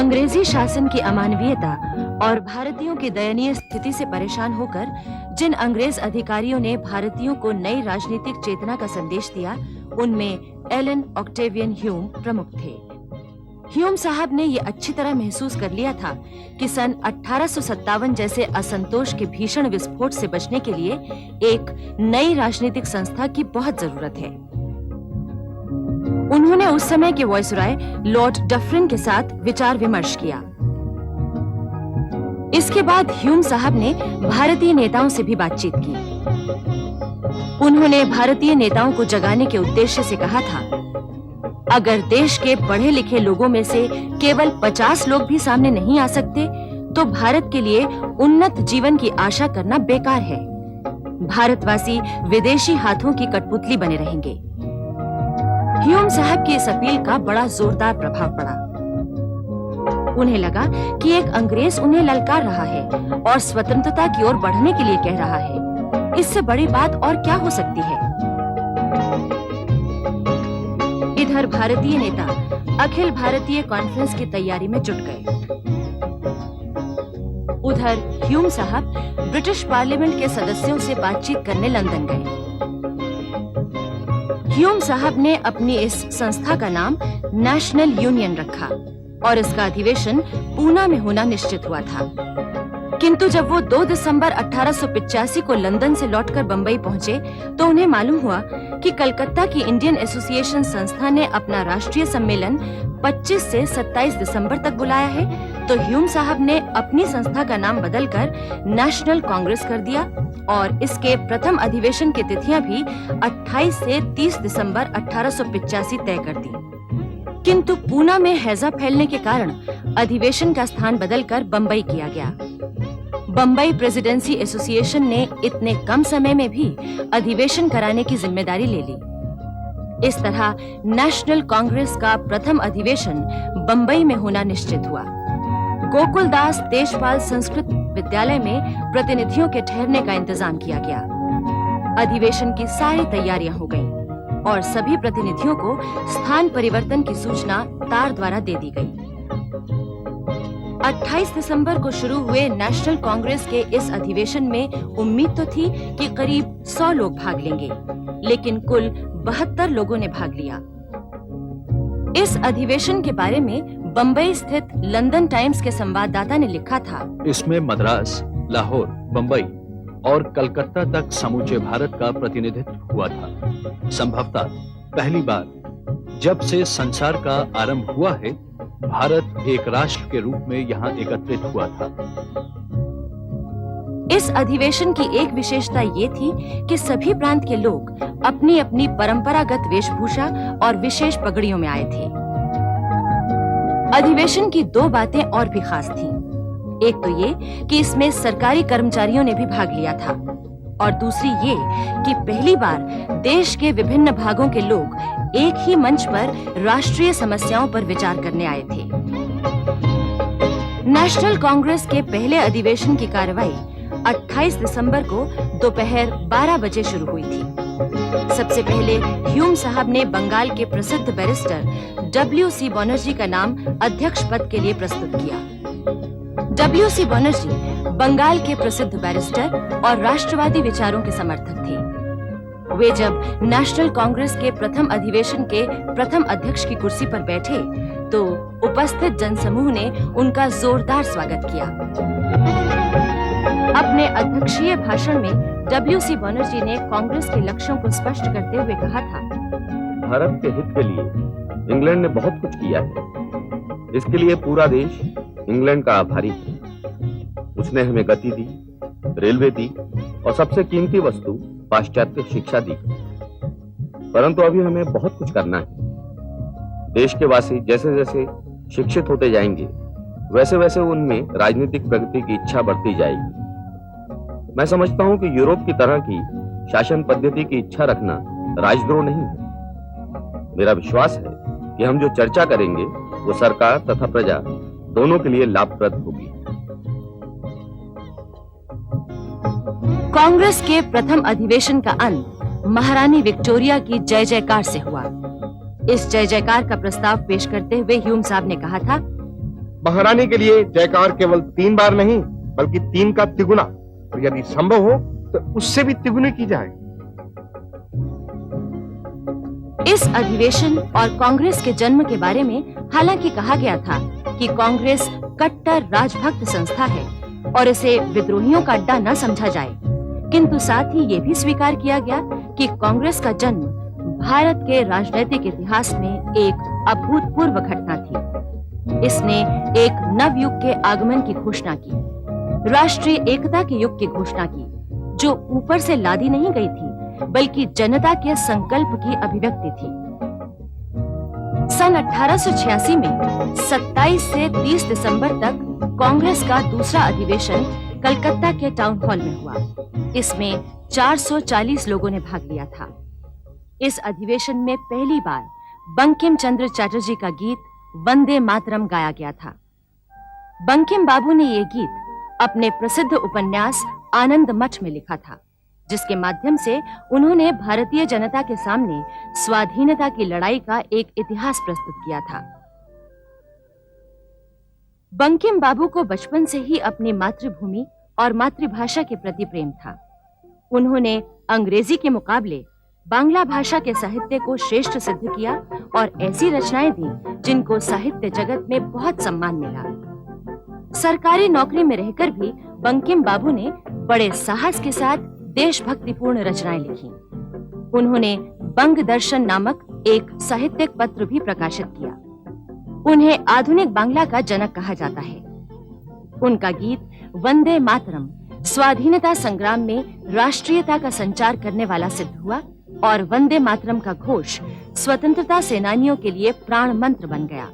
अंग्रेजी शासन की अमानवीयता और भारतीयों की दयनीय स्थिति से परेशान होकर जिन अंग्रेज अधिकारियों ने भारतीयों को नई राजनीतिक चेतना का संदेश दिया, उनमें एलन ऑक्टेवियन ह्यूम प्रमुख थे। ह्यूम साहब ने ये अच्छी तरह महसूस कर लिया था कि सन 1857 जैसे असंतोष के भीषण विस्फोट से बचने के लिए एक नई राजनीतिक संस्था की बहुत जरूरत है। उन्होंने उस समय के वायसराय लॉर्ड डफरिन के साथ विचार विमर्श किया। इसके बाद ह्यूम साहब ने भारतीय नेताओं से भी बातचीत की। उन्होंने भारतीय नेताओं को जगाने के उद्देश्य से कहा था, अगर देश के पढ़े लिखे लोगों में से केवल 50 लोग भी सामने नहीं आ सकते, तो भारत के लिए उन्नत जीवन की आशा करना बेकार है। भारतवासी विदेशी हाथों की कठपुतली बने रहेंगे। ह्यूम साहब की इस अपील का बड़ा जोरदार प्रभाव पड़ा। उन्हें लगा कि एक अंग्रेज उन्हें ललकार रहा है और स्वतंत्रता की ओर बढ़ने के लिए कह रहा है। इससे बड़ी बात और क्या हो सकती है। इधर भारतीय नेता अखिल भारतीय कॉन्फ्रेंस की तैयारी में जुट गए। उधर ह्यूम साहब ब्रिटिश पार्लियामेंट के सदस्यों से बातचीत करने लंदन गए। ह्यूम साहब ने अपनी इस संस्था का नाम नेशनल यूनियन रखा और इसका अधिवेशन पूना में होना निश्चित हुआ था। किंतु जब वो 2 दिसंबर 1885 को लंदन से लौटकर बंबई पहुंचे, तो उन्हें मालूम हुआ कि कलकत्ता की इंडियन एसोसिएशन संस्था ने अपना राष्ट्रीय सम्मेलन 25 से 27 दिसंबर तक बुलाया है। तो ह्यूम साहब ने अपनी संस्था का नाम बदलकर नेशनल कांग्रेस कर दिया और इसके प्रथम अधिवेशन की तिथियां भी 28 से 30 दिसंबर 1885 तय कर दी। किंतु पूना में हैजा फैलने के कारण अधिवेशन का स्थान बदलकर बंबई किया गया। बंबई प्रेसिडेंसी एसोसिएशन ने इतने कम समय में भी अधिवेशन कराने की जिम्मेदारी ले ली। इस तरह नेशनल कांग्रेस का प्रथम अधिवेशन बंबई में होना निश्चित हुआ। गोकुलदास तेजपाल संस्कृत विद्यालय में प्रतिनिधियों के ठहरने का इंतजाम किया गया। अधिवेशन की सारी तैयारियां हो गईं और सभी प्रतिनिधियों को स्थान परिवर्तन की सूचना तार द्वारा दे दी गई। 28 दिसंबर को शुरू हुए नेशनल कांग्रेस के इस अधिवेशन में उम्मीद तो थी कि करीब 100 लोग भाग लेंगे, लेकिन कुल 72 लोगों ने भाग लिया। इस अधिवेशन के बारे में बंबई स्थित लंदन टाइम्स के संवाददाता ने लिखा था, इसमें मद्रास, लाहौर, बंबई और कलकत्ता तक समूचे भारत का प्रतिनिधित्व हुआ था। संभवतः पहली बार जब से संसार का आरंभ हुआ है, भारत एक राष्ट्र के रूप में यहाँ एकत्रित हुआ था। इस अधिवेशन की एक विशेषता ये थी कि सभी प्रांत के लोग अपनी अपनी परंपरागत वेशभूषा और विशेष पगड़ियों में आए थे। अधिवेशन की 2 बातें और भी खास थीं। एक तो ये कि इसमें सरकारी कर्मचारियों ने भी भाग लिया था और दूसरी ये कि पहली बार देश के विभिन्न भागों के लोग एक ही मंच पर राष्ट्रीय समस्याओं पर विचार करने आए थे। नेशनल कांग्रेस के पहले अधिवेशन की कार्रवाई 28 दिसंबर को दोपहर 12 बजे शुरू हुई थी। सबसे पहले ह्यूम साहब ने बंगाल के प्रसिद्ध बैरिस्टर W.C. बनर्जी का नाम अध्यक्ष पद के लिए प्रस्तुत किया। W.C. बनर्जी बंगाल के प्रसिद्ध बैरिस्टर और राष्ट्रवादी विचारों के समर्थक थे। वे जब नेशनल कांग्रेस के प्रथम अधिवेशन के प्रथम अध्यक्ष की कुर्सी पर बैठे, तो उपस्थित जनसमूह ने उनका जोरदार स्वागत किया। अपने अध्यक्षीय भाषण में W.C. बनर्जी ने कांग्रेस के लक्ष्यों को स्पष्ट करते हुए कहा था, भारत के हित के लिए इंग्लैंड ने बहुत कुछ किया है। इसके लिए पूरा देश इंग्लैंड का आभारी है। उसने हमें गति दी, रेलवे दी और सबसे कीमती वस्तु पाश्चात्य शिक्षा दी। परंतु अभी हमें बहुत कुछ करना है। देश के वासी जैसे जैसे शिक्षित होते जाएंगे, वैसे वैसे उनमें राजनीतिक प्रगति की इच्छा बढ़ती जाएगी। मैं समझता हूं कि यूरोप की तरह की शासन पद्धति की इच्छा रखना राजद्रोह नहीं है। मेरा विश्वास है कि हम जो चर्चा करेंगे वो सरकार तथा प्रजा दोनों के लिए लाभप्रद होगी। कांग्रेस के प्रथम अधिवेशन का अंत महारानी विक्टोरिया की जय जयकार से हुआ। इस जय जयकार का प्रस्ताव पेश करते हुए ह्यूम साहब ने कहा था, महारानी के लिए जयकार केवल 3 बार नहीं बल्कि 3 का तिगुना, और यदि संभव हो तो उससे भी तिगुनी की जाए। इस अधिवेशन और कांग्रेस के जन्म के बारे में हालांकि कहा गया था कि कांग्रेस कट्टर राजभक्त संस्था है और इसे विद्रोहियों का अड्डा न समझा जाए, किंतु साथ ही ये भी स्वीकार किया गया कि कांग्रेस का जन्म भारत के राजनीतिक इतिहास में एक अभूतपूर्व घटना थी। इसने एक नव युग के आगमन की घोषणा की, राष्ट्रीय एकता के युग की घोषणा की, जो ऊपर से लादी नहीं गई थी बल्कि जनता के संकल्प की अभिव्यक्ति थी। सन 1886 में 27 से 30 दिसंबर तक कांग्रेस का दूसरा अधिवेशन कलकत्ता के टाउन हॉल में हुआ। इसमें 440 लोगों ने भाग लिया था। इस अधिवेशन में पहली बार बंकिम चंद्र चटर्जी का गीत वंदे मातरम गाया गया था। बंकिम बाबू ने ये गीत अपने प्रसिद्ध उपन्यास आनंद मठ में लिखा था, जिसके माध्यम से उन्होंने भारतीय जनता के सामने स्वाधीनता की लड़ाई का एक इतिहास प्रस्तुत किया था। बंकिम बाबू को बचपन से ही अपनी मातृभूमि और मातृभाषा के प्रति प्रेम था। उन्होंने अंग्रेजी के मुकाबले बांग्ला भाषा के साहित्य को श्रेष्ठ सिद्ध किया और ऐसी रचनाएं दी जिनको साहित्य जगत में बहुत सम्मान मिला। सरकारी नौकरी में रहकर भी बंकिम बाबू ने बड़े साहस के साथ देशभक्तिपूर्ण रचनाएं लिखी। उन्होंने बंग दर्शन नामक एक साहित्यिक पत्र भी प्रकाशित किया। उन्हें आधुनिक बांग्ला का जनक कहा जाता है। उनका गीत वंदे मातरम स्वाधीनता संग्राम में राष्ट्रीयता का संचार करने वाला सिद्ध हुआ और वंदे मातरम का घोष स्वतंत्रता सेनानियों के लिए प्राण मंत्र बन गया।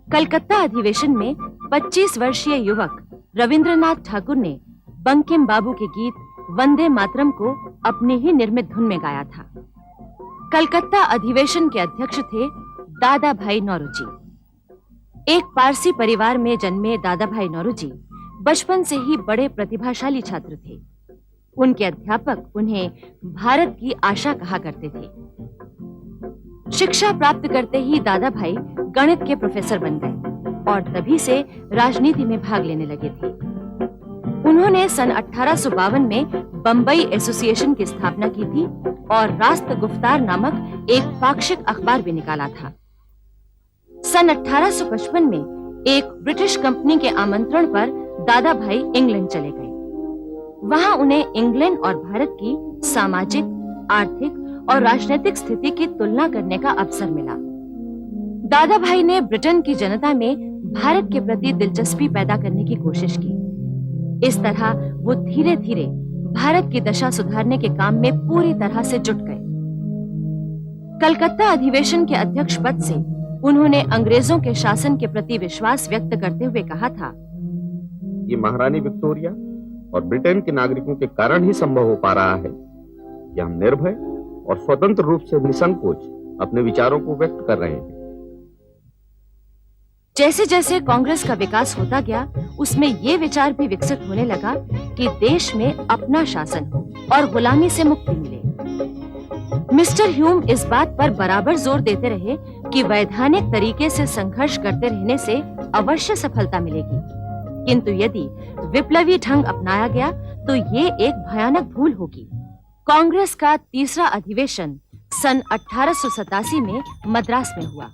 कलकत्ता अधिवेशन में 25 वर्षीय युवक रविंद्रनाथ ठाकुर ने बंकिम बाबू के गीत वंदे मातरम को अपनी ही निर्मित धुन में गाया था। कलकत्ता अधिवेशन के अध्यक्ष थे दादा भाई नौरोजी। एक पारसी परिवार में जन्मे दादा भाई नौरोजी बचपन से ही बड़े प्रतिभाशाली छात्र थे। उनके अध्यापक उन्हें भारत की आशा कहा करते थे। शिक्षा प्राप्त करते ही दादा भाई गणित के प्रोफेसर बन गए और तभी से राजनीति में भाग लेने लगे थे। उन्होंने सन 1852 में बंबई एसोसिएशन की स्थापना की थी और रास्त गुफ्तार नामक एक पाक्षिक अखबार भी निकाला था। सन 1855 में एक ब्रिटिश कंपनी के आमंत्रण पर दादा भाई इंग्लैंड चले गए। वहां उन्हें इंग्लैंड और भारत की सामाजिक, आर्थिक और राजनीतिक स्थिति की तुलना करने का अवसर मिला। दादा भाई ने ब्रिटेन की जनता में भारत के प्रति दिलचस्पी पैदा करने की कोशिश की। इस तरह वो धीरे धीरे भारत की दशा सुधारने के काम में पूरी तरह से जुट गए। कलकत्ता अधिवेशन के अध्यक्ष पद से उन्होंने अंग्रेजों के शासन के प्रति विश्वास व्यक्त करते हुए कहा था, ये महारानी विक्टोरिया और ब्रिटेन के नागरिकों के कारण ही संभव हो पा रहा है कि हम निर्भय और स्वतंत्र रूप से निसंकोच अपने विचारों को व्यक्त कर रहे हैं। जैसे जैसे कांग्रेस का विकास होता गया, उसमें ये विचार भी विकसित होने लगा कि देश में अपना शासन हो और गुलामी से मुक्ति मिले। मिस्टर ह्यूम इस बात पर बराबर जोर देते रहे कि वैधानिक तरीके से संघर्ष करते रहने से अवश्य सफलता मिलेगी, किंतु यदि विप्लवी ढंग अपनाया गया तो ये एक भयानक भूल होगी। कांग्रेस का तीसरा अधिवेशन सन 1887 में मद्रास में हुआ।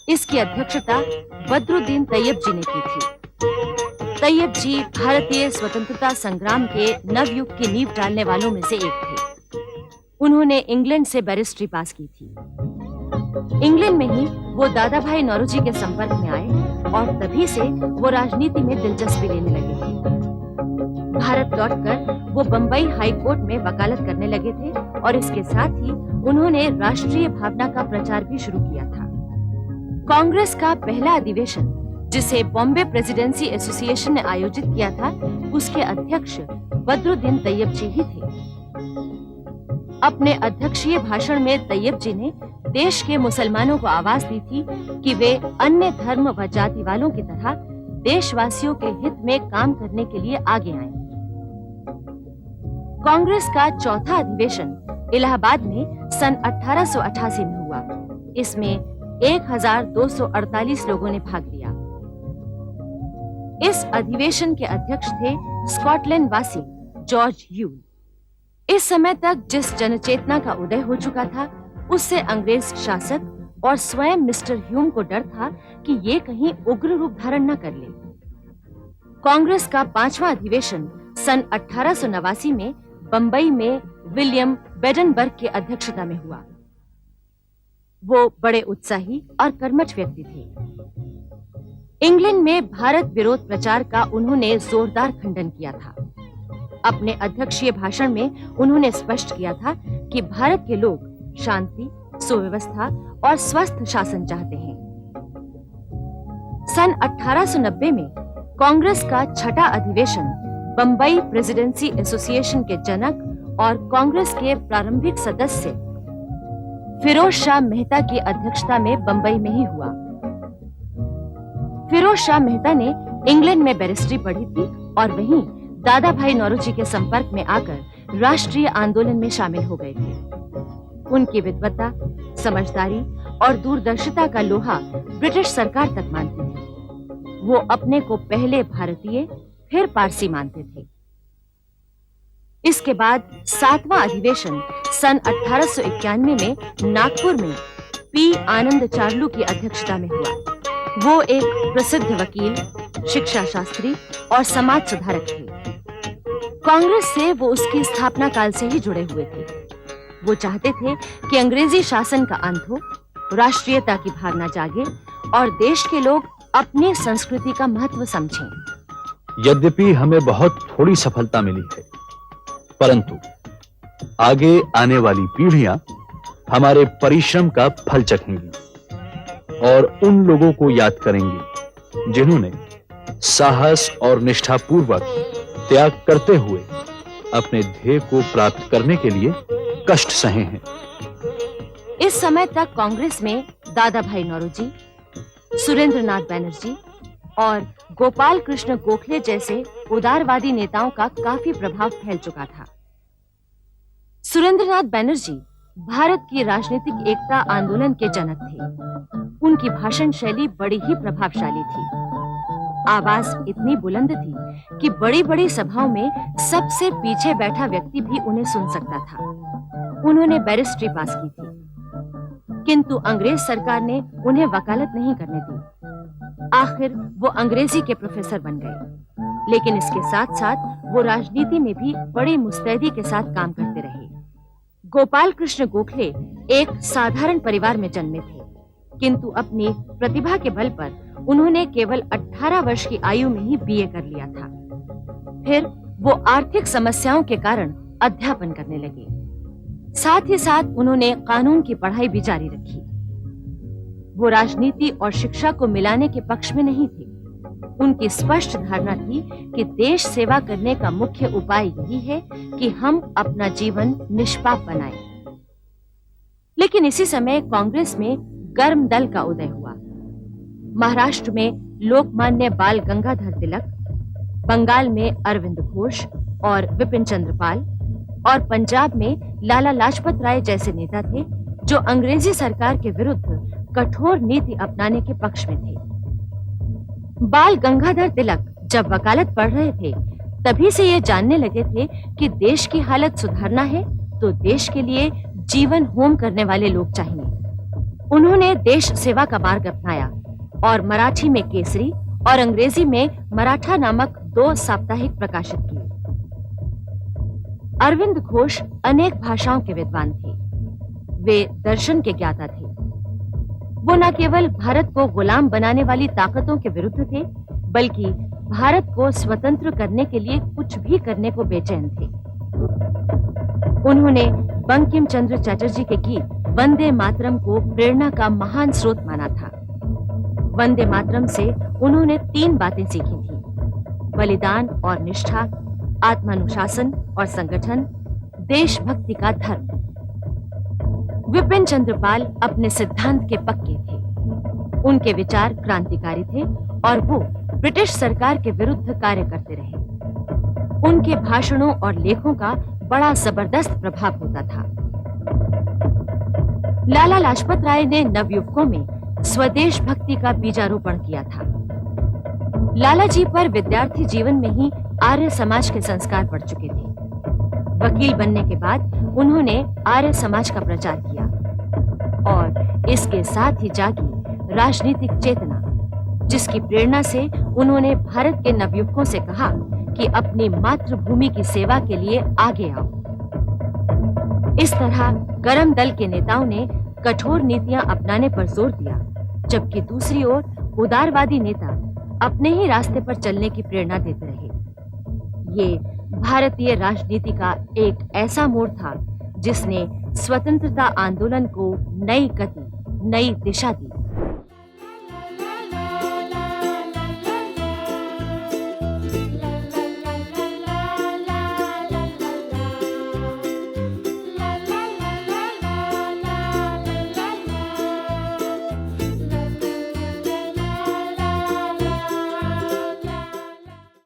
इसकी अध्यक्षता बद्रुद्दीन तैयब जी ने की थी। तैयब जी भारतीय स्वतंत्रता संग्राम के नवयुग की नींव डालने वालों में से एक थे। उन्होंने इंग्लैंड से बैरिस्ट्री पास की थी। इंग्लैंड में ही वो दादा भाई नौरोजी के संपर्क में आए और तभी से वो राजनीति में दिलचस्पी लेने लगे थे। भारत लौटकर वो बंबई हाई कोर्ट में वकालत करने लगे थे और इसके साथ ही उन्होंने राष्ट्रीय भावना का प्रचार भी शुरू किया था। कांग्रेस का पहला अधिवेशन, जिसे बॉम्बे प्रेसिडेंसी एसोसिएशन ने आयोजित किया था, उसके अध्यक्ष बद्रुद्दीन तैयब जी ही थे। अपने अध्यक्षीय भाषण में तैयब जी ने देश के मुसलमानों को आवाज दी थी कि वे अन्य धर्म व जाति वालों की तरह देशवासियों के हित में काम करने के लिए आगे आएं। कांग्रेस का चौथा अधिवेशन इलाहाबाद में सन 1888 में हुआ। इसमें 1248 लोगों ने भाग लिया। इस अधिवेशन के अध्यक्ष थे स्कॉटलैंड वासी जॉर्ज यूल। इस समय तक जिस जनचेतना का उदय हो चुका था, उससे अंग्रेज शासक और स्वयं मिस्टर ह्यूम को डर था कि ये कहीं उग्र रूप धारण न कर ले। कांग्रेस का 5वां अधिवेशन सन 1889 में बंबई में विलियम बेडनबर्ग की अध्यक्षता में हुआ। वो बड़े उत्साही और कर्मठ व्यक्ति थे। इंग्लैंड में भारत विरोध प्रचार का उन्होंने जोरदार खंडन किया था। अपने अध्यक्षीय भाषण में उन्होंने स्पष्ट किया था कि भारत के लोग शांति, सुव्यवस्था और स्वस्थ शासन चाहते हैं। सन 1890 में कांग्रेस का 6ठा अधिवेशन बंबई प्रेसिडेंसी एसोसिएशन के जनक और कांग्रेस के प्रारंभिक सदस्य फिरोज शाह मेहता की अध्यक्षता में बंबई में ही हुआ। फिरोज शाह मेहता ने इंग्लैंड में बैरिस्ट्री पढ़ी थी और वहीं दादा भाई नौरोजी के संपर्क में आकर राष्ट्रीय आंदोलन में शामिल हो गए थे। उनकी विद्वता, समझदारी और दूरदर्शिता का लोहा ब्रिटिश सरकार तक मानती थी। वो अपने को पहले भारतीय फिर पारसी मानते थे। इसके बाद 7वां अधिवेशन सन 1891 में नागपुर में पी आनंद चार्लू की अध्यक्षता में हुआ। वो एक प्रसिद्ध वकील, शिक्षा शास्त्री और समाज सुधारक थे। कांग्रेस से वो उसकी स्थापना काल से ही जुड़े हुए थे। वो चाहते थे कि अंग्रेजी शासन का अंत हो, राष्ट्रीयता की भावना जागे और देश के लोग अपनी संस्कृति का महत्व समझें। यद्यपि हमें बहुत थोड़ी सफलता मिली है, परंतु आगे आने वाली पीढ़ियां हमारे परिश्रम का फल चखेंगी और उन लोगों को याद करेंगी जिन्होंने साहस और निष्ठापूर्वक त्याग करते हुए अपने ध्येय को प्राप्त करने के लिए कष्ट सहे हैं। इस समय तक कांग्रेस में दादा भाई नौरोजी, सुरेंद्रनाथ बैनर्जी और गोपाल कृष्ण गोखले जैसे उदारवादी नेताओं का काफी प्रभाव फैल चुका था। सुरेंद्रनाथ बैनर्जी भारत की राजनीतिक एकता आंदोलन के जनक थे। उनकी भाषण शैली बड़ी ही प्रभावशाली थी। आवाज इतनी बुलंद थी कि बड़ी-बड़ी सभाओं में सबसे पीछे बैठा व्यक्ति भी उन्हें सुन सकता था। उन्होंने बैरिस्ट्री पास की थी, किंतु अंग्रेज सरकार ने उन्हें वकालत नहीं करने दी। आखिर वो अंग्रेजी के प्रोफेसर बन गए, लेकिन इसके साथ-साथ वो राजनीति में भी बड़ी मुस्तैदी के साथ काम करते रहे। गोपाल कृष्ण गोखले एक साधारण परिवार में जन्मे थे, किंतु अपनी प्रतिभा के बल पर उन्होंने केवल 18 वर्ष की आयु में ही बीए कर लिया था। फिर वो आर्थिक समस्याओं के कारण अध्यापन करने लगे। साथ ही साथ उन्होंने कानून की पढ़ाई भी जारी रखी। वो राजनीति और शिक्षा को मिलाने के पक्ष में नहीं थे। उनकी स्पष्ट धारणा थी कि देश सेवा करने का मुख्य उपाय यही है कि हम अपना जीवन निष्पाप बनाएं। लेकिन इसी समय कांग्रेस में गर्म दल का उदय हुआ। महाराष्ट्र में लोकमान्य बाल गंगाधर तिलक, बंगाल में अरविंद घोष और विपिन चंद्र पाल और पंजाब में लाला लाजपत राय जैसे नेता थे जो अंग्रेजी सरकार के विरुद्ध कठोर नीति अपनाने के पक्ष में थे। बाल गंगाधर तिलक जब वकालत पढ़ रहे थे, तभी से ये जानने लगे थे कि देश की हालत सुधारना है तो देश के लिए जीवन होम करने वाले लोग चाहिए। उन्होंने देश सेवा का मार्ग अपनाया और मराठी में केसरी और अंग्रेजी में मराठा नामक 2 साप्ताहिक प्रकाशित किए। अरविंद घोष अनेक भाषाओं के विद्वान थे। वे दर्शन के ज्ञाता थे। वो न केवल भारत को गुलाम बनाने वाली ताकतों के विरुद्ध थे, बल्कि भारत को स्वतंत्र करने के लिए कुछ भी करने को बेचैन थे। उन्होंने बंकिम चंद्र चटर्जी के गीत वंदे मातरम को प्रेरणा का महान स्रोत माना था। वंदे मातरम से उन्होंने 3 बातें सीखी थी: बलिदान और निष्ठा, आत्मानुशासन और संगठन, देशभक्ति का धर्म। विपिन चंद्र पाल अपने सिद्धांत के पक्के थे। उनके विचार क्रांतिकारी थे और वो ब्रिटिश सरकार के विरुद्ध कार्य करते रहे। उनके भाषणों और लेखों का बड़ा जबरदस्त प्रभाव होता था। लाला लाजपत राय ने नवयुवकों में स्वदेश भक्ति का बीजारोपण किया था। लाला जी पर विद्यार्थी जीवन में ही आर्य समाज के संस्कार पड़ चुके थे। वकील बनने के बाद उन्होंने आर्य समाज का प्रचार किया और इसके साथ ही जागी राजनीतिक चेतना, जिसकी प्रेरणा से उन्होंने भारत के नवयुवकों से कहा कि अपनी मातृभूमि की सेवा के लिए आगे आओ। इस तरह गरम दल के नेताओं ने कठोर नीतियां अपनाने पर जोर दिया, जबकि दूसरी ओर उदारवादी नेता अपने ही रास्ते पर चलने की प्रेरणा देते रहे। ये भारतीय राजनीति का एक ऐसा मोड़ था जिसने स्वतंत्रता आंदोलन को नई गति, नई दिशा दी।